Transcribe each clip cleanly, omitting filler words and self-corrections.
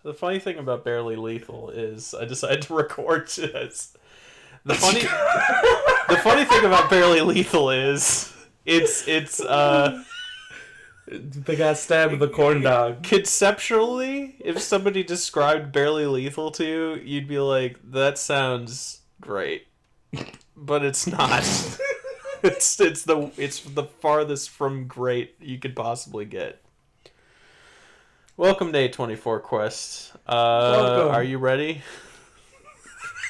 The funny thing about Barely Lethal is I decided to record this. The funny thing about Barely Lethal is it's They got stabbed with a corn dog. conceptually, if somebody described Barely Lethal to you, you'd be like, that sounds great. But it's not. It's the farthest from great you could possibly get. Welcome to A24 Quest. Welcome. Are you ready?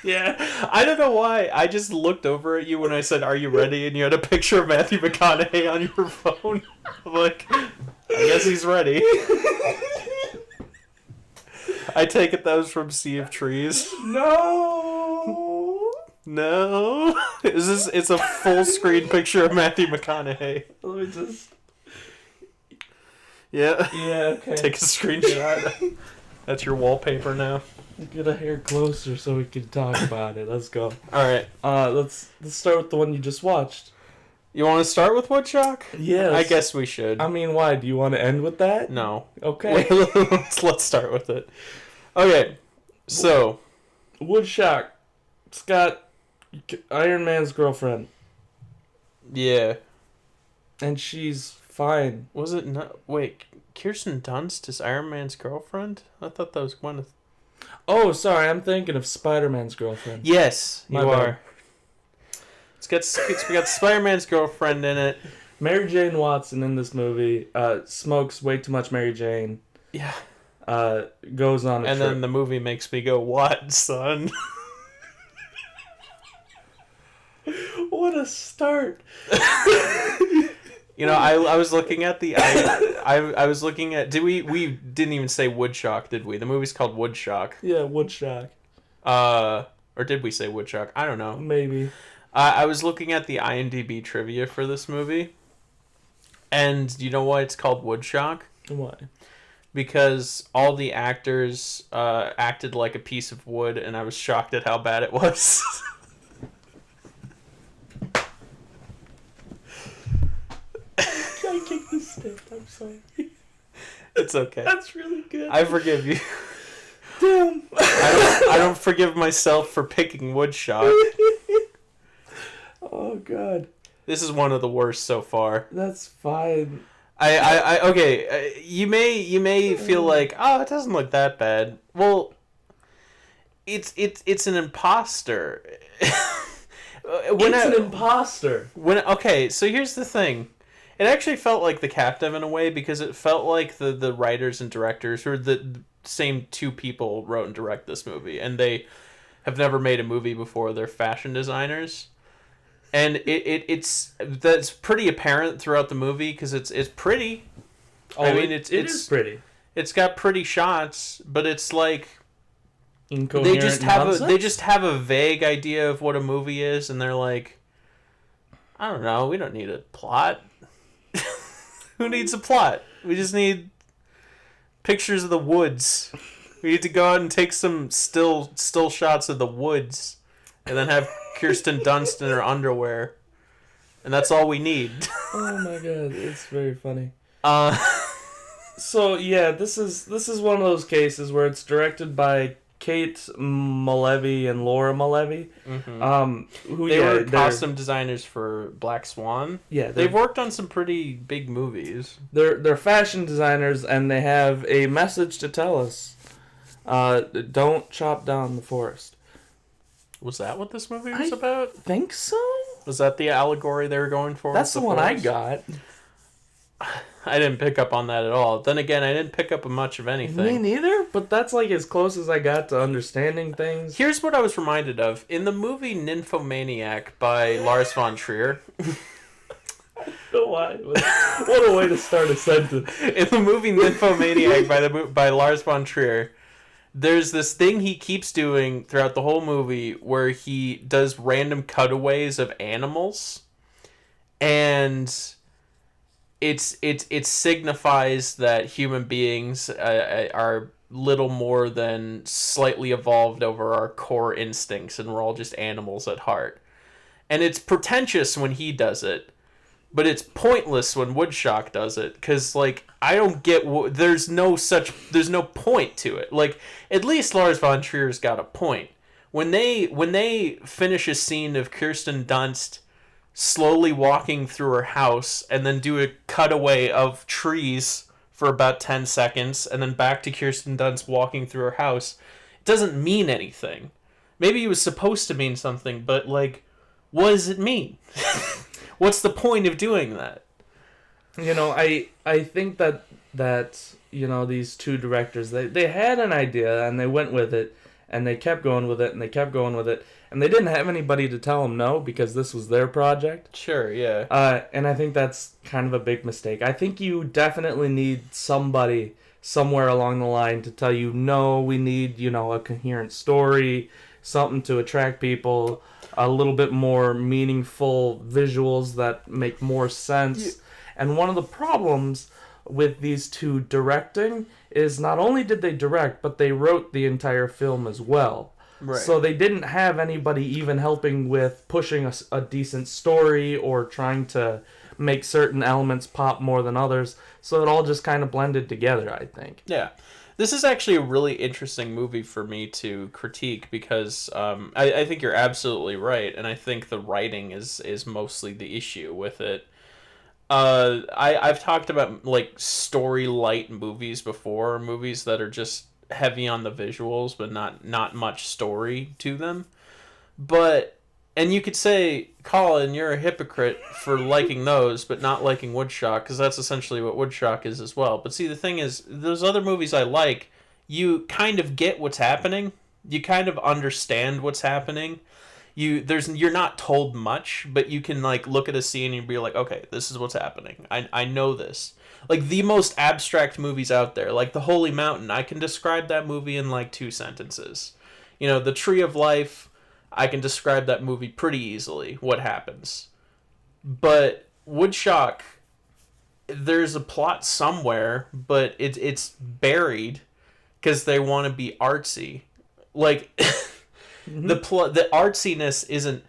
Yeah. I don't know why. I just looked over at you when I said, "Are you ready?" and you had a picture of Matthew McConaughey on your phone. I'm like, I guess he's ready. I take it that was from Sea of Trees. No. No. It's a full screen picture of Matthew McConaughey. Let me just. Yeah. Yeah. Okay. Take a screenshot. That's your wallpaper now. Get a hair closer so we can talk about it. Let's go. All right. Let's start with the one you just watched. You want to start with Woodshock? Yes. I guess we should. I mean, why? Do you want to end with that? No. Okay. Let's start with it. Okay. So, Woodshock. It's got Iron Man's girlfriend, yeah. and she's fine. Was it not? Wait, Kirsten Dunst is Iron Man's girlfriend? I thought that was Gwyneth. Oh, sorry. I'm thinking of Spider-Man's girlfriend. Yes, you My bad. are. We got Spider-Man's girlfriend in it. Mary Jane Watson in this movie smokes way too much Mary Jane. Yeah. Goes on a And trip. then the movie makes me go, "What, son?" What a start! You know, I was looking at the I was looking at we didn't even say Woodshock, did we? The movie's called Woodshock. Yeah, Woodshock. Or did we say Woodshock? I don't know. Maybe. I was looking at the IMDb trivia for this movie, and you know why it's called Woodshock? Why? Because all the actors acted like a piece of wood, and I was shocked at how bad it was. I kicked the stick. I'm sorry. It's okay. That's really good. I forgive you. Damn. I don't forgive myself for picking Woodshock. Oh God. This is one of the worst so far. That's fine. Okay. You may feel like, oh, it doesn't look that bad. Well, it's an imposter. It's an imposter. Okay, so here's the thing. It actually felt like The Captive in a way, because it felt like the writers and directors, who are the same two people, wrote and direct this movie, and they have never made a movie before. They're fashion designers, and that's pretty apparent throughout the movie because it's pretty. Oh, I mean, it is pretty. It's got pretty shots, but it's like Incoherent they just have a vague idea of what a movie is, and they're like, I don't know, we don't need a plot. Who needs a plot? We just need pictures of the woods. We need to go out and take some still shots of the woods, and then have Kirsten Dunst in her underwear, and that's all we need. Oh my God, it's very funny. Uh, So yeah, this is one of those cases where it's directed by Kate Malevy and Laura Malevy. mm-hmm. Who they yeah, were they're- costume designers for Black Swan. Yeah, They've worked on some pretty big movies. They're fashion designers, and they have a message to tell us. Don't chop down the forest. Was that what this movie was about? Think so? Was that the allegory they were going for? That's the one I forest? got. I didn't pick up on that at all. Then again, I didn't pick up on much of Me anything. neither, but that's like as close as I got to understanding things. Here's what I was reminded of. In the movie Nymphomaniac by Lars von Trier. Why? What a way to start a sentence. In the movie Nymphomaniac by Lars von Trier, there's this thing he keeps doing throughout the whole movie where he does random cutaways of animals, and it signifies that human beings are little more than slightly evolved over our core instincts, and we're all just animals at heart. And it's pretentious when he does it, but it's pointless when Woodshock does it, because like I don't get there's no point to it. Like at least Lars von Trier's got a point. When they finish a scene of Kirsten Dunst slowly walking through her house and then do a cutaway of trees for about 10 seconds and then back to Kirsten Dunst walking through her house, it doesn't mean anything. Maybe it was supposed to mean something, but like, what does it mean? What's the point of doing that? You know, I think that you know, these two directors, they had an idea and they went with it and they kept going with it and they kept going with it and they didn't have anybody to tell them no because this was their project. Sure, yeah. And I think that's kind of a big mistake. I think you definitely need somebody somewhere along the line to tell you, no, we need, you know, a coherent story, something to attract people, a little bit more meaningful visuals that make more sense. Yeah. And one of the problems with these two directing is not only did they direct, but they wrote the entire film as well. Right. So they didn't have anybody even helping with pushing a decent story or trying to make certain elements pop more than others. So it all just kind of blended together, I think. Yeah. This is actually a really interesting movie for me to critique because I think you're absolutely right, and I think the writing is mostly the issue with it. I've talked about like story light movies before, movies that are just heavy on the visuals but not much story to them. But and you could say, Colin, you're a hypocrite for liking those but not liking Woodshock, because that's essentially what Woodshock is as well. But see, the thing is, those other movies I like, you kind of get what's happening. You kind of understand what's happening. You're not told much, but you can like look at a scene and be like, okay, this is what's happening. I know this. Like the most abstract movies out there, like The Holy Mountain, I can describe that movie in like 2 sentences. You know, The Tree of Life, I can describe that movie pretty easily, what happens. But Woodshock, there's a plot somewhere, but it's buried because they want to be artsy. Like mm-hmm. The artsiness isn't,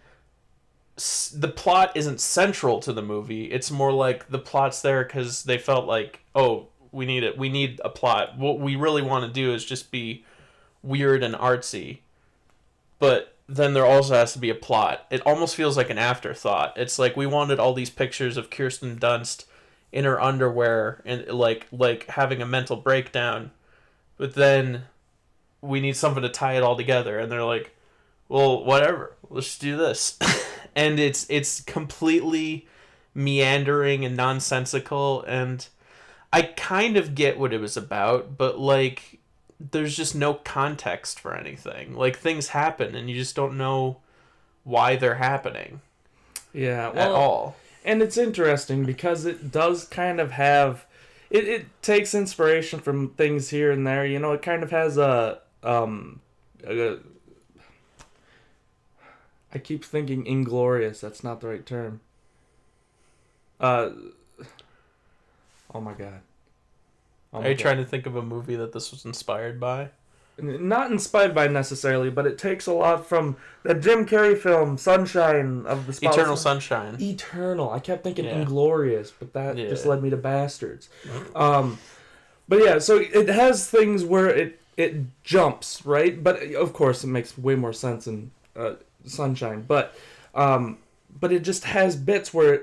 the plot isn't central to the movie. It's more like the plot's there because they felt like, oh, we need a plot. What we really want to do is just be weird and artsy. But then there also has to be a plot. It almost feels like an afterthought. It's like we wanted all these pictures of Kirsten Dunst in her underwear and like having a mental breakdown, but then we need something to tie it all together, and they're like, well, whatever, let's do this. And it's completely meandering and nonsensical, and I kind of get what it was about, but like there's just no context for anything. Like things happen and you just don't know why they're happening. Yeah, well, at all. And it's interesting because it does kind of have it takes inspiration from things here and there. You know, it kind of has a I keep thinking Inglorious. That's not the right term. Oh my god. Are you trying to think of a movie that this was inspired by? Not inspired by necessarily, but it takes a lot from the Jim Carrey film Sunshine of the Spotless Eternal Sunshine. Eternal. I kept thinking Inglorious, but that just led me to Bastards. But yeah, so it has things where it jumps, right? But of course, it makes way more sense in Sunshine. But it just has bits where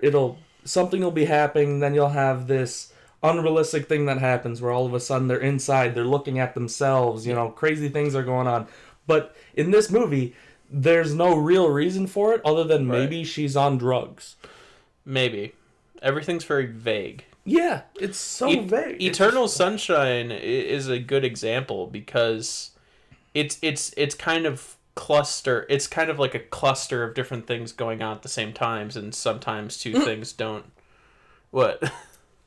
something will be happening, then you'll have this unrealistic thing that happens where all of a sudden they're inside, they're looking at themselves, you know, crazy things are going on. But in this movie, there's no real reason for it other than maybe she's on drugs. Maybe. Everything's very vague. Yeah, it's so vague. Eternal Sunshine is a good example because it's kind of it's kind of like a cluster of different things going on at the same times, and sometimes two things don't. What?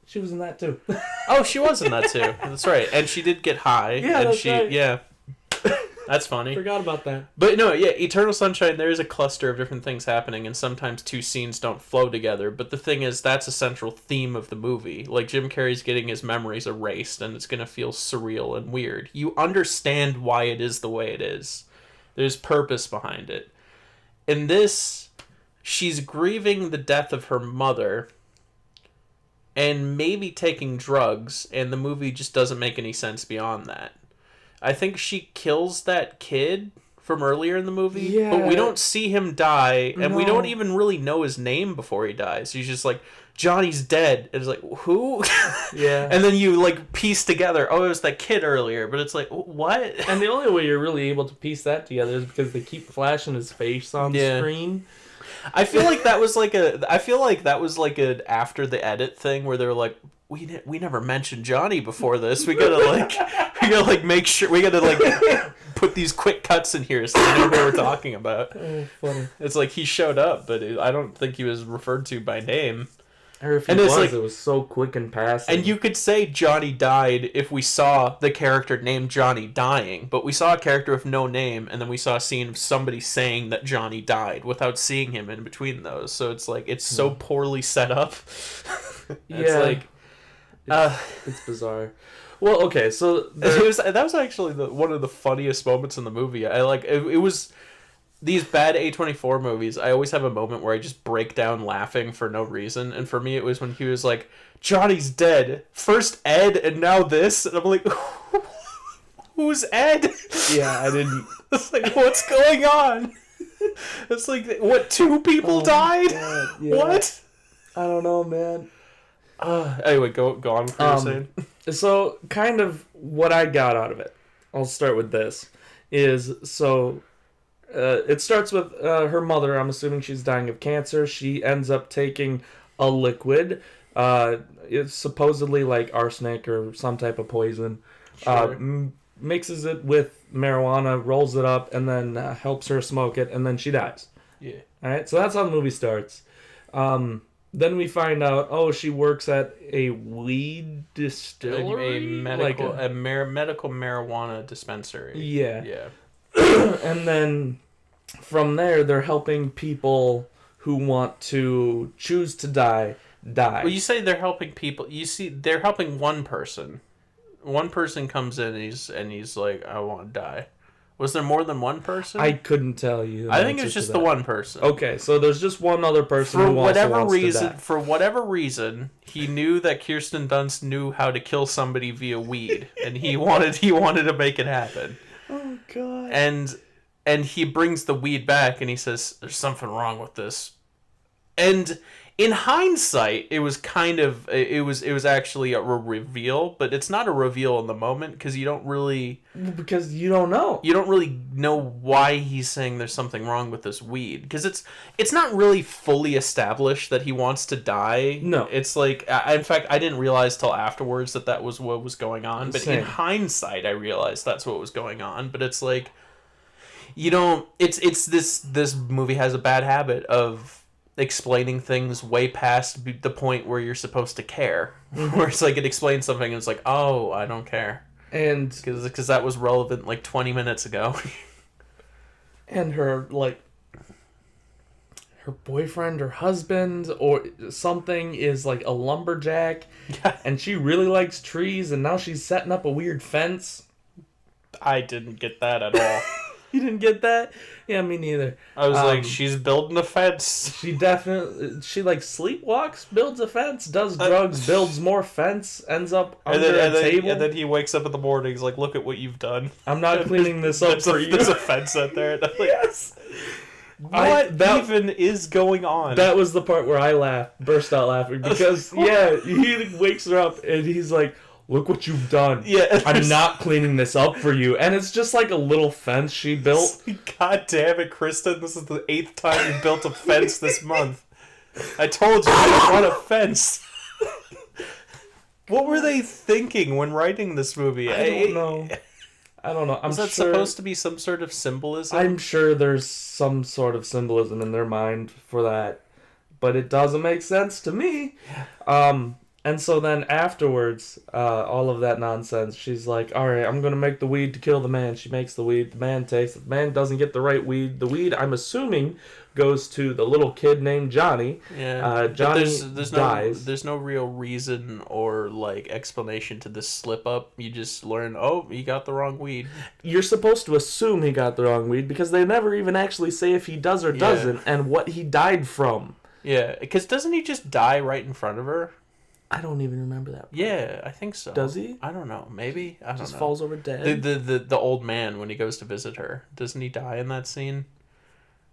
She was in that too. Oh, she was in that too. That's right. And she did get high. Yeah, and that's right. Yeah. That's funny. Forgot about that. But no, yeah, Eternal Sunshine, there is a cluster of different things happening, and sometimes two scenes don't flow together. But the thing is, that's a central theme of the movie. Like, Jim Carrey's getting his memories erased, and it's going to feel surreal and weird. You understand why it is the way it is. There's purpose behind it. In this, she's grieving the death of her mother, and maybe taking drugs, and the movie just doesn't make any sense beyond that. I think she kills that kid from earlier in the movie, but we don't see him die, and we don't even really know his name before he dies. He's just like, Johnny's dead. And it's like, who? Yeah. And then you, like, piece together, oh, it was that kid earlier, but it's like, what? And the only way you're really able to piece that together is because they keep flashing his face on the screen. I feel like that was like a after the edit thing where they're like, we never mentioned Johnny before this. We gotta make sure we gotta put these quick cuts in here so they know who we're talking about. Oh, funny. It's like he showed up, but I don't think he was referred to by name. Or if he was, it was so quick and passing. And you could say Johnny died if we saw the character named Johnny dying, but we saw a character with no name, and then we saw a scene of somebody saying that Johnny died without seeing him in between those. So it's like, it's so poorly set up. It's like... It's bizarre. Well, okay, so... that was actually one of the funniest moments in the movie. It was... These bad A24 movies, I always have a moment where I just break down laughing for no reason. And for me, it was when he was like, Johnny's dead. First Ed, and now this. And I'm like, who's Ed? Yeah, I didn't... It's like, what's going on? It's like, what, 2 people died? God, yeah. What? I don't know, man. Anyway, go on with what you're saying. So, kind of what I got out of it, I'll start with this, is, so... it starts with her mother. I'm assuming she's dying of cancer. She ends up taking a liquid. It's supposedly like arsenic or some type of poison. Sure. Mixes it with marijuana, rolls it up, and then helps her smoke it, and then she dies. Yeah. All right, so that's how the movie starts. Then we find out, she works at a weed distillery? Medical marijuana dispensary. Yeah. Yeah. And then from there, they're helping people who want to choose to die. Well, you say they're helping people. You see, they're helping one person. One person comes in and he's like, I want to die. Was there more than one person? I couldn't tell you. I think it was just the one person. Okay, so there's just one other person who wants to die. For whatever reason, he knew that Kirsten Dunst knew how to kill somebody via weed, and he wanted to make it happen. Oh God! And he brings the weed back, and he says, "There's something wrong with this." And in hindsight, it was actually a reveal, but it's not a reveal in the moment because you don't really know why he's saying there's something wrong with this weed, because it's not really fully established that he wants to die. No, it's like, in fact, I didn't realize till afterwards that was what was going on. But in hindsight, I realized that's what was going on. But it's like, this movie has a bad habit of explaining things way past the point where you're supposed to care. Where it's like it explains something and it's like, oh, I don't care. And because that was relevant like 20 minutes ago. And her boyfriend or husband or something is like a lumberjack. Yeah. And she really likes trees, and now she's setting up a weird fence. I didn't get that at all. You didn't get that? Yeah, me neither. I was like, she's building a fence. She like sleepwalks, builds a fence, does drugs, builds more fence, ends up under a table. And then he wakes up in the morning, he's like, look at what you've done. I'm not cleaning this up for you. There's a fence out there. And I'm like, yes. What even is going on? That was the part where I burst out laughing, because, he wakes her up and he's like, look what you've done. Yeah, I'm not cleaning this up for you. And it's just like a little fence she built. God damn it, Kristen. This is the 8th time you built a fence this month. I told you I want a fence. What were they thinking when writing this movie? I don't know. Is that supposed to be some sort of symbolism? I'm sure there's some sort of symbolism in their mind for that. But it doesn't make sense to me. And so then afterwards, all of that nonsense, she's like, all right, I'm going to make the weed to kill the man. She makes the weed. The man takes it. The man doesn't get the right weed. The weed, I'm assuming, goes to the little kid named Johnny. Yeah. Johnny dies. There's no real reason or, explanation to this slip-up. You just learn, he got the wrong weed. You're supposed to assume he got the wrong weed because they never even actually say if he does or doesn't and what he died from. Yeah, because doesn't he just die right in front of her? I don't even remember that part. Yeah, I think so. Does he? I don't know. Maybe. I don't know. Just falls over dead? The old man, when he goes to visit her, doesn't he die in that scene?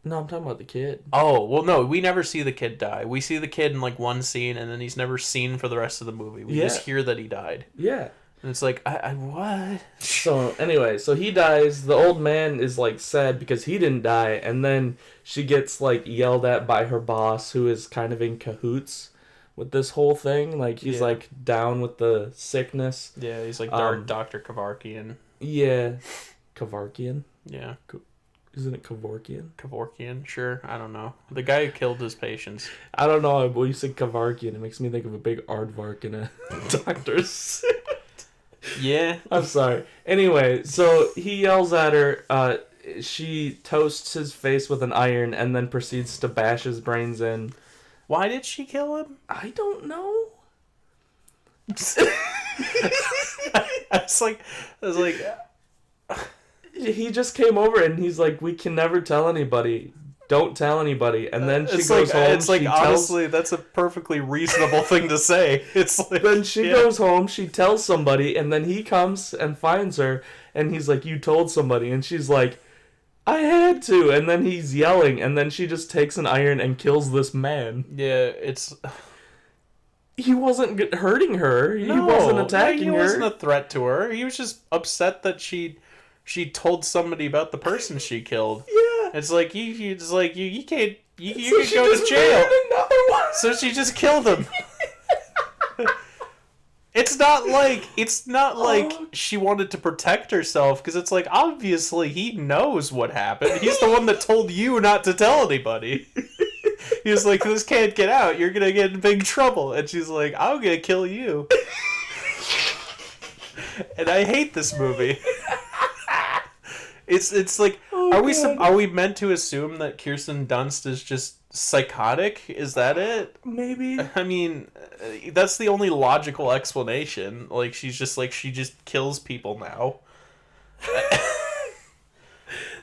No, I'm talking about the kid. Oh, well, no, we never see the kid die. We see the kid in, like, one scene, and then he's never seen for the rest of the movie. We just hear that he died. Yeah. And it's like, I what? So, anyway, so he dies. The old man is, like, sad because he didn't die. And then she gets, like, yelled at by her boss, who is kind of in cahoots with this whole thing. Like, he's, like, down with the sickness. Yeah, he's like Dr. Kevorkian. Yeah. Kevorkian? Yeah. Isn't it Kevorkian? Kevorkian, sure. I don't know. The guy who killed his patients. I don't know. When you said Kevorkian, it makes me think of a big aardvark in a doctor's suit. Yeah. I'm sorry. Anyway, so he yells at her. She toasts his face with an iron and then proceeds to bash his brains in. Why did she kill him? I don't know. I was like, he just came over and he's like, we can never tell anybody. Don't tell anybody. And then she goes home. It's like, honestly, that's a perfectly reasonable thing to say. It's like, then she goes home, she tells somebody, and then he comes and finds her, and he's like, you told somebody. And she's like, I had to. And then he's yelling, and then she just takes an iron and kills this man. Yeah, it's... He wasn't hurting her. He wasn't attacking her. He wasn't a threat to her. He was just upset that she told somebody about the person she killed. Yeah. It's like you can't you can go to jail. So she just killed him. It's not like she wanted to protect herself, because it's like, obviously he knows what happened. He's the one that told you not to tell anybody. He was like, this can't get out. You're gonna get in big trouble. And she's like, I'm gonna kill you. And I hate this movie. It's like, are we meant to assume that Kirsten Dunst is just psychotic? Is that it? Maybe. I mean, that's the only logical explanation. Like, she just kills people now.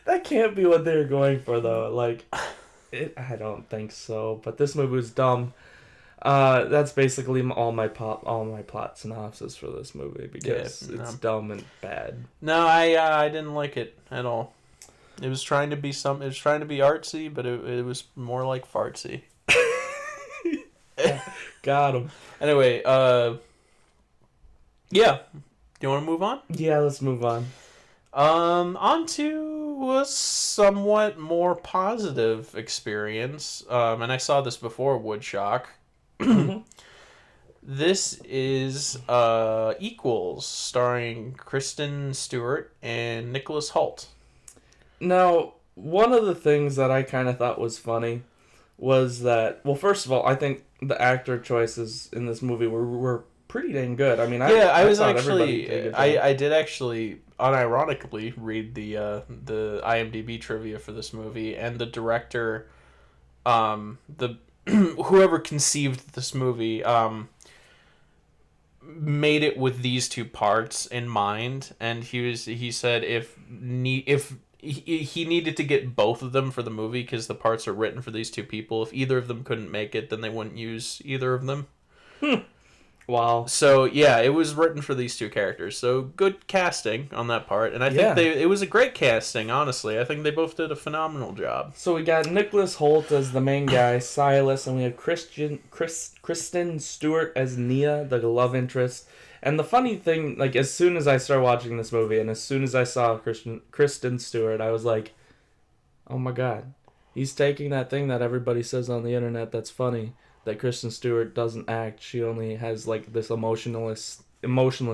That can't be what they're going for, though. Like, I don't think so. But this movie was dumb. That's basically all my plot synopsis for this movie, because it's dumb and bad. No, I didn't like it at all. It was trying to be artsy, but it was more like fartsy. Got him. Anyway, yeah. Do you want to move on? Yeah, let's move on. On to a somewhat more positive experience. And I saw this before Woodshock. This is Equals, starring Kristen Stewart and Nicholas Hoult. Now, one of the things that I kind of thought was funny was that, well, first of all, I think the actor choices in this movie were pretty dang good. I mean, I did actually unironically read the IMDb trivia for this movie, and the director, whoever conceived this movie, made it with these two parts in mind, and he said if he needed to get both of them for the movie, because the parts are written for these two people. If either of them couldn't make it, then they wouldn't use either of them. Wow. So yeah, it was written for these two characters. So good casting on that part, and I think it was a great casting. Honestly, I think they both did a phenomenal job. So we got Nicholas Hoult as the main guy, Silas, and we have Kristen Stewart as Nia, the love interest. And the funny thing, like, as soon as I started watching this movie, and as soon as I saw Kristen Stewart, I was like, oh my god, he's taking that thing that everybody says on the internet that's funny, that Kristen Stewart doesn't act. She only has, like, this emotionless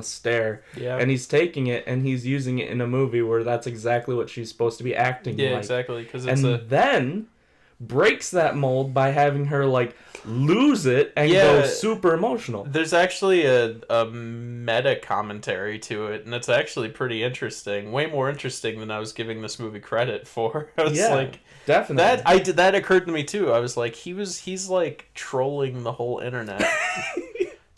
stare. Yeah. And he's taking it and he's using it in a movie where that's exactly what she's supposed to be acting like. Yeah, exactly. Then breaks that mold by having her, like, lose it and go super emotional. There's actually a meta commentary to it, and it's actually pretty interesting. Way more interesting than I was giving this movie credit for. I was like, definitely. That occurred to me too. I was like, he's like trolling the whole internet.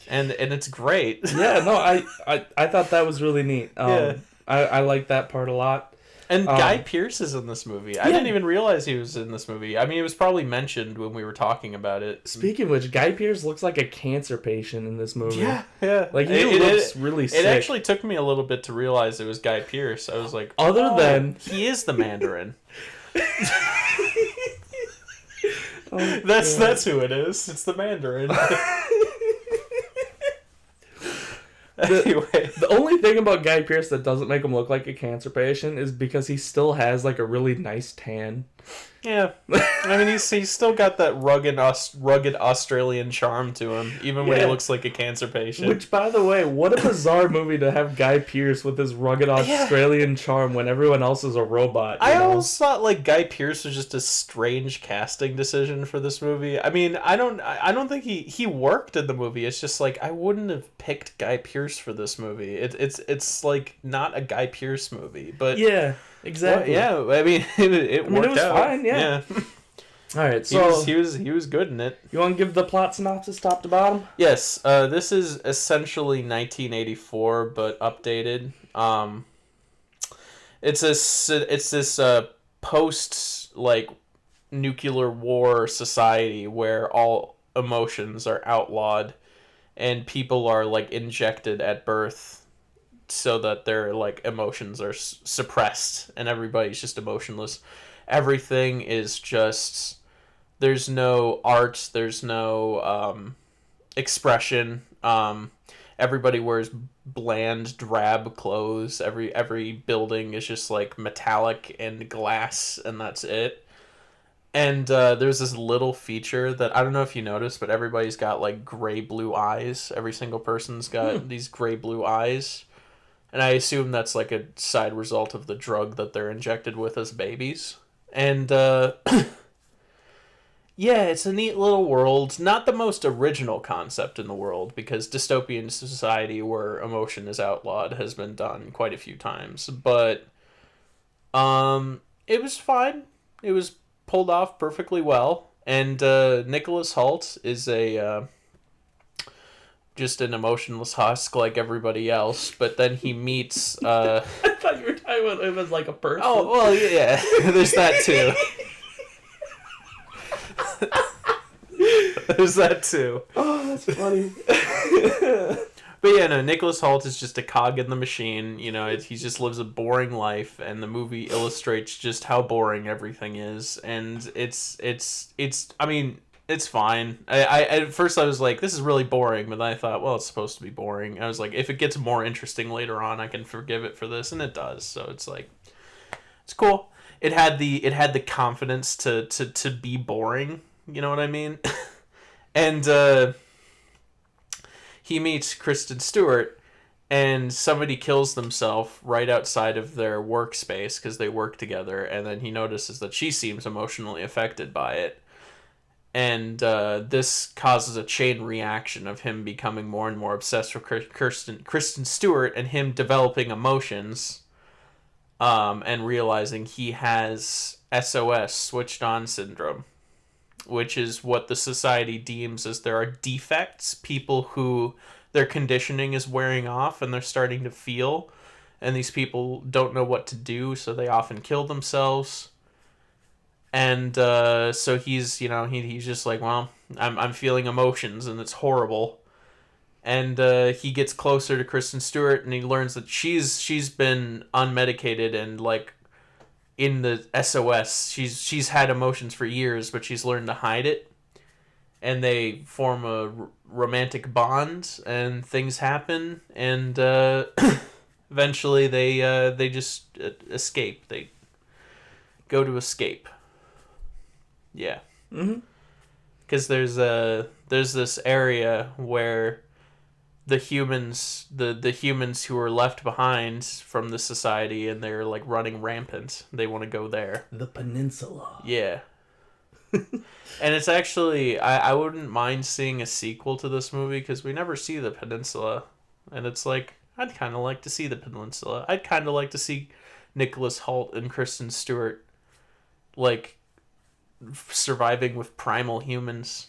and it's great. Yeah, no, I thought that was really neat. I like that part a lot. And Guy Pearce is in this movie. I didn't even realize he was in this movie. I mean, it was probably mentioned when we were talking about it. Speaking of which, Guy Pearce looks like a cancer patient in this movie. Yeah. Like, he looks really sick. It actually took me a little bit to realize it was Guy Pearce. I was like, other than... he is the Mandarin. That's who it is. It's the Mandarin. Anyway. The only thing about Guy Pearce that doesn't make him look like a cancer patient is because he still has like a really nice tan. Yeah, I mean he's still got that rugged Australian charm to him, even when he looks like a cancer patient. Which, by the way, what a bizarre movie to have Guy Pearce with his rugged Australian charm when everyone else is a robot. I always thought like Guy Pearce was just a strange casting decision for this movie. I mean, I don't think he worked in the movie. It's just like I wouldn't have picked Guy Pearce for this movie. It's like not a Guy Pearce movie, but yeah. Exactly. Well, yeah, I mean, it worked was out. Fine, yeah. All right, so he was good in it. You want to give the plot synopsis top to bottom? Yes. This is essentially 1984, but updated. It's this post like nuclear war society where all emotions are outlawed, and people are like injected at birth, so that their like emotions are suppressed and everybody's just emotionless. Everything is just, there's no art, there's no expression. Everybody wears bland, drab clothes. Every building is just like metallic and glass, and that's it. And there's this little feature that I don't know if you noticed, but everybody's got like gray blue eyes. Every single person's got these gray blue eyes. And I assume that's like a side result of the drug that they're injected with as babies. And, yeah, it's a neat little world. Not the most original concept in the world, because dystopian society where emotion is outlawed has been done quite a few times. But, it was fine. It was pulled off perfectly well. And, Nicholas Hoult is just an emotionless husk like everybody else, but then he meets I thought you were talking about him as like a person. Oh, well, yeah. There's that too. There's that too. Oh, that's funny. But yeah, no, Nicholas Hoult is just a cog in the machine. You know, he just lives a boring life, and the movie illustrates just how boring everything is. And it's I mean, it's fine. I at first I was like, this is really boring, but then I thought, well, it's supposed to be boring. I was like, if it gets more interesting later on, I can forgive it for this, and it does. So it's like, it's cool. It had the confidence to be boring. You know what I mean? And he meets Kristen Stewart, and somebody kills themselves right outside of their workspace because they work together, and then he notices that she seems emotionally affected by it. And this causes a chain reaction of him becoming more and more obsessed with Kristen Stewart, and him developing emotions, and realizing he has SOS, switched on syndrome, which is what the society deems as there are defects, people who their conditioning is wearing off and they're starting to feel, and these people don't know what to do, so they often kill themselves. And so he's, you know, he's just like, well, I'm feeling emotions, and it's horrible. And he gets closer to Kristen Stewart, and he learns that she's been unmedicated and like in the SOS. She's had emotions for years, but she's learned to hide it. And they form a romantic bond, and things happen, and eventually they just escape. They go to escape. Yeah. Mm-hmm. Because there's this area where the humans who are left behind from the society, and they're like running rampant. They want to go there. The peninsula. Yeah. And it's actually, I wouldn't mind seeing a sequel to this movie, because we never see the peninsula. And it's like, I'd kind of like to see the peninsula. I'd kind of like to see Nicholas Hoult and Kristen Stewart like surviving with primal humans.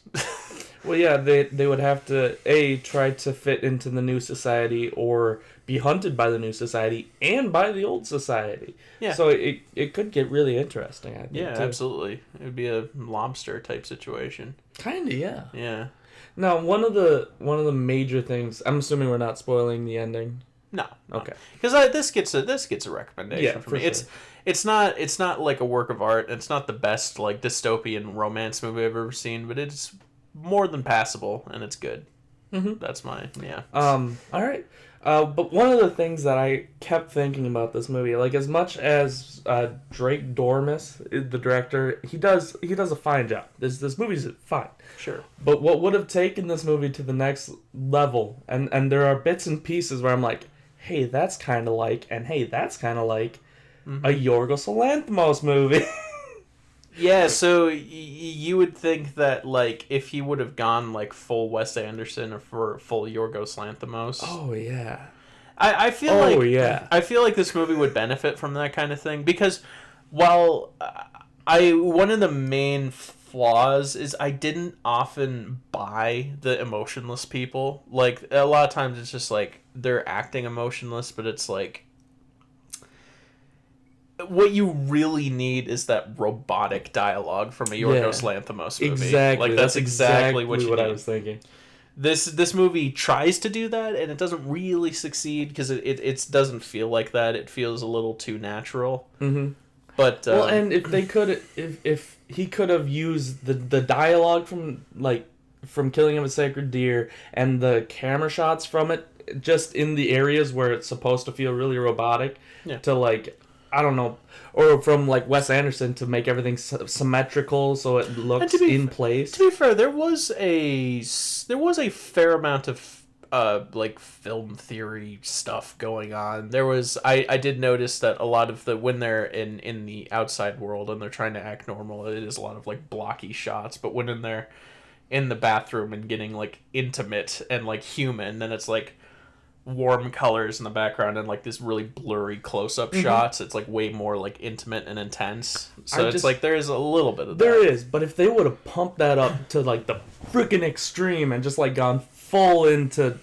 Well, yeah, they would have to try to fit into the new society, or be hunted by the new society and by the old society. Yeah. So it could get really interesting, I think. Yeah, too. absolutely. It would be a lobster type situation. Kinda, yeah. Yeah. Now, one of the major things, I'm assuming we're not spoiling the ending. No. Okay. Because this gets a recommendation from me. Sure. It's not like a work of art. It's not the best like dystopian romance movie I've ever seen, but it's more than passable and it's good. Mm-hmm. That's mine. Yeah. All right. But one of the things that I kept thinking about this movie, like as much as Drake Dormus, the director, he does a fine job. This movie's fine. Sure. But what would have taken this movie to the next level, and there are bits and pieces where I'm like, hey, that's kind of like, and hey, that's kind of like a Yorgos Lanthimos movie. Yeah, so you would think that like if he would have gone like full Wes Anderson or for full Yorgos Lanthimos. Oh yeah. I feel I feel like this movie would benefit from that kind of thing because while one of the main flaws is I didn't often buy the emotionless people. Like a lot of times it's just like they're acting emotionless, but it's like what you really need is that robotic dialogue from a Yorgos Lanthimos movie. Exactly. Like that's exactly what you need. I was thinking. This movie tries to do that, and it doesn't really succeed because it doesn't feel like that. It feels a little too natural. Mm-hmm. But well, and if they could, if he could have used the dialogue from Killing of a Sacred Deer and the camera shots from it, just in the areas where it's supposed to feel really robotic, to like. I don't know, or from like Wes Anderson to make everything symmetrical so it looks in place. To be fair, there was a fair amount of like film theory stuff going on. There was I did notice that a lot of when they're in the outside world and they're trying to act normal, it is a lot of like blocky shots. But when they're in the bathroom and getting like intimate and like human, then it's like warm colors in the background and like this really blurry close-up shots. It's like way more like intimate and intense. So it's like there is a little bit of that. There is, but if they would have pumped that up to like the freaking extreme and just like gone full into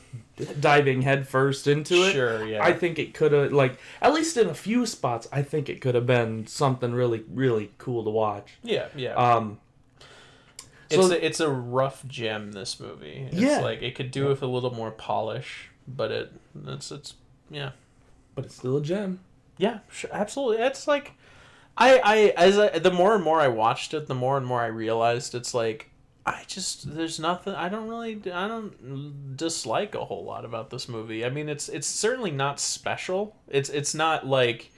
diving headfirst into it, sure, yeah. I think it could have, like, at least in a few spots, I think it could have been something really, really cool to watch. Yeah. It's a rough gem, this movie. It's like it could do with a little more polish. But it's but it's still a gem. Yeah, sure, absolutely. It's like the more and more I watched it, the more and more I realized it's like there's nothing I don't dislike a whole lot about this movie. I mean, it's certainly not special. It's not like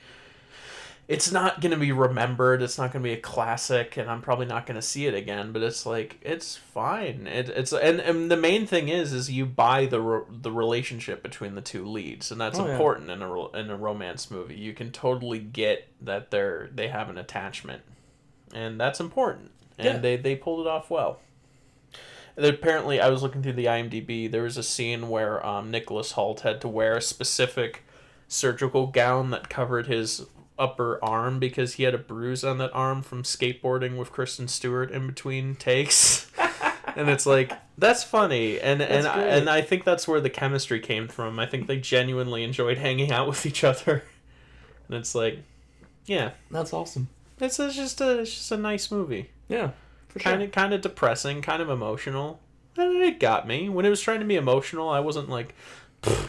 it's not going to be remembered. It's not going to be a classic, and I'm probably not going to see it again. But it's like it's fine. And the main thing is you buy the relationship between the two leads, and that's important in a romance movie. You can totally get that they have an attachment, and that's important. And they pulled it off well. And apparently, I was looking through the IMDb. There was a scene where Nicholas Hoult had to wear a specific surgical gown that covered his upper arm because he had a bruise on that arm from skateboarding with Kristen Stewart in between takes. And it's like, that's funny, and I think that's where the chemistry came from. I think they genuinely enjoyed hanging out with each other. And it's like, yeah, that's awesome. It's just a nice movie. Yeah, for sure. Kind of depressing, kind of emotional. And it got me. When it was trying to be emotional, I wasn't like,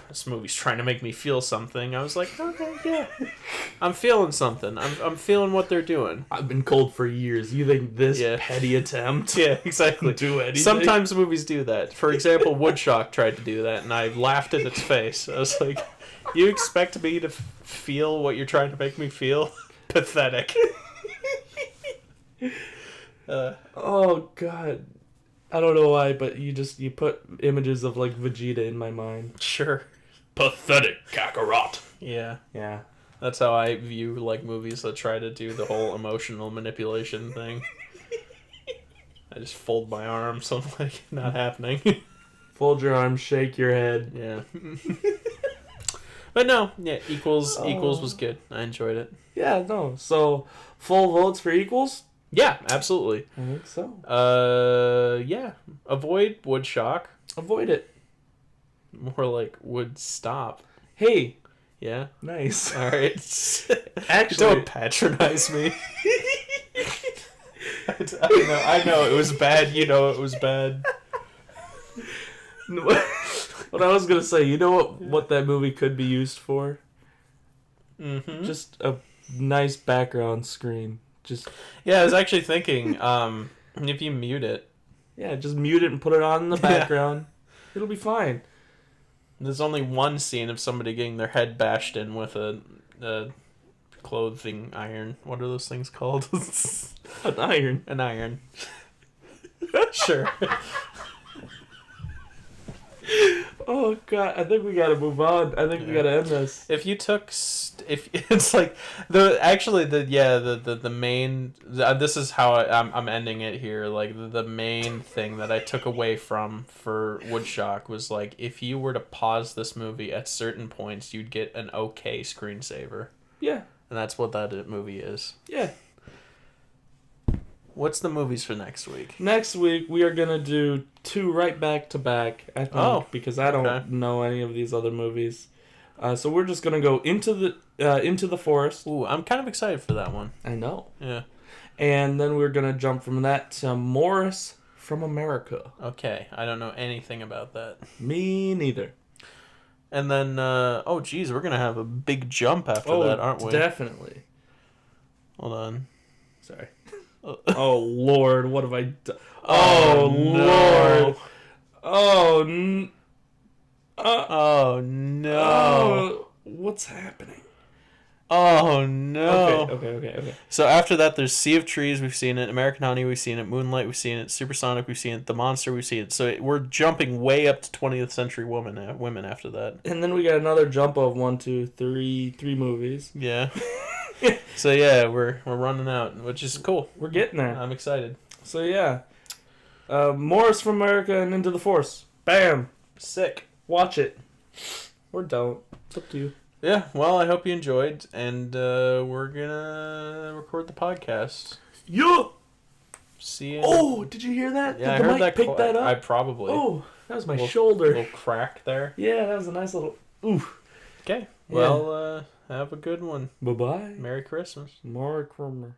this movie's trying to make me feel something. I was like, okay, yeah, I'm feeling something. I'm feeling what they're doing. I've been cold for years. You think this petty attempt? Yeah, exactly. Do anything? Sometimes movies do that. For example, Woodshock tried to do that, and I laughed at its face. I was like, you expect me to feel what you're trying to make me feel? Pathetic. Oh God. I don't know why, but you put images of like Vegeta in my mind. Sure. Pathetic Kakarot. Yeah. Yeah. That's how I view like movies that try to do the whole emotional manipulation thing. I just fold my arms, so I'm like, not happening. Fold your arms, shake your head. Yeah. But no, yeah, Equals was good. I enjoyed it. Yeah, no. So, full votes for Equals? Yeah, absolutely. I think so. Yeah. Avoid Woodshock. Avoid it. More like would stop. Hey. Yeah? Nice. All right. Actually... Don't patronize me. I know it was bad. You know it was bad. What I was going to say, you know what that movie could be used for? Mm-hmm. Just a nice background screen. Yeah, I was actually thinking, if you mute it. Yeah, just mute it and put it on in the background. It'll be fine. There's only one scene of somebody getting their head bashed in with a clothing iron. What are those things called? An iron. An iron. Sure. Oh god, I think we gotta move on. I think we gotta end this. If you took, if it's like the main. This is how I'm ending it here. Like the main thing that I took away for Woodshock was like, if you were to pause this movie at certain points, you'd get an okay screensaver. Yeah. And that's what that movie is. Yeah. What's the movies for next week? Next week we are gonna do 2 right back to back. I think because I don't know any of these other movies, so we're just gonna go into the forest. Ooh, I'm kind of excited for that one. I know. Yeah. And then we're gonna jump from that to Morris from America. Okay, I don't know anything about that. Me neither. And then, we're gonna have a big jump after that, aren't we? Definitely. Hold on. Sorry. Oh Lord, what have I done? Oh Lord. Oh no. What's happening? Oh no. Okay. So after that, there's Sea of Trees. We've seen it. American Honey. We've seen it. Moonlight. We've seen it. Supersonic. We've seen it. The Monster. We've seen it. So we're jumping way up to 20th century women after that. And then we got another jump of 3 movies. Yeah. So yeah, we're running out, which is cool. We're getting there. I'm excited. So yeah, Morris from America and Into the Force. Bam. Sick. Watch it. Or don't. It's up to you. Yeah, well, I hope you enjoyed, and we're gonna record the podcast. Yeah. See you. Oh, did you hear that? Yeah, did the I heard mic that. pick that up? I probably. Oh, that was my shoulder. Little crack there. Yeah, that was a nice little. Ooh. Okay. Well, have a good one. Bye-bye. Merry Christmas. Merry Christmas.